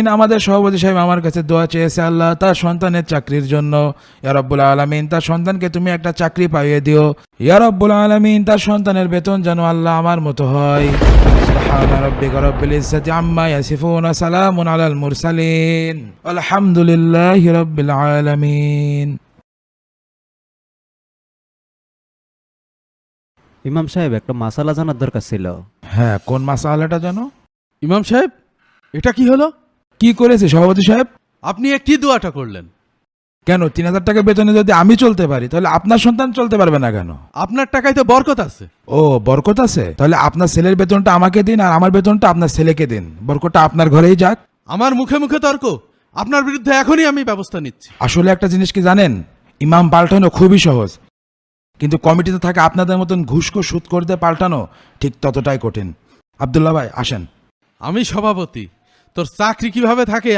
আমাদের সভাপতি সাহেব আমার কাছে দোয়া চেয়েছে, আল্লাহ তার সন্তানের চাকরির জন্য। ইয়া রাব্বুল আলামিন, তার সন্তানকে তুমি একটা চাকরি পাইয়ে দিও। ইয়া রাব্বুল আলামিন, তার সন্তানের বেতন যেন আল্লাহ আমার মতো হয়। সুবহান রাব্বিকা রাব্বিল ইজ্জাতি আম্মা ইয়াসিফুন, সালামুন আলাল মুরসালিন, আলহামদুলিল্লাহি রাব্বিল আলামিন। ইমাম সাহেব, একটা মাসালা জানার দরকার ছিল। হ্যাঁ, কোন মাসালাটা জানো? ইমাম সাহেব, এটা কি হলো? কি করেছে সভাপতি সাহেব? আপনি একটি দোয়াটা করলেন। কেন ৩,০০০ টাকা বেতনে যদি আমি চলতে পারি, তাহলে আপনার সন্তান চলতে পারবে না কেন? আপনার টাকায় তো বরকত আছে। ও, বরকত আছে? তাহলে আপনার ছেলের বেতনটা আমাকে দিন, আর আমার বেতনটা আপনার ছেলেকে দিন। বরকতটা আপনার ঘরেই যাক। আমার মুখে মুখে তর্ক, আপনার বিরুদ্ধে এখনই আমি ব্যবস্থা নিচ্ছি। আসলে একটা জিনিস কি জানেন, ইমাম পাল্টানো খুবই সহজ, কিন্তু কমিটিতে থাকা আপনাদের মতন ঘুষখোর সুদ করতে পাল্টানো ঠিক ততটাই কঠিন। আব্দুল্লাহ ভাই আসেন। আমি সভাপতি, তোর চাকরি কিভাবে থাকে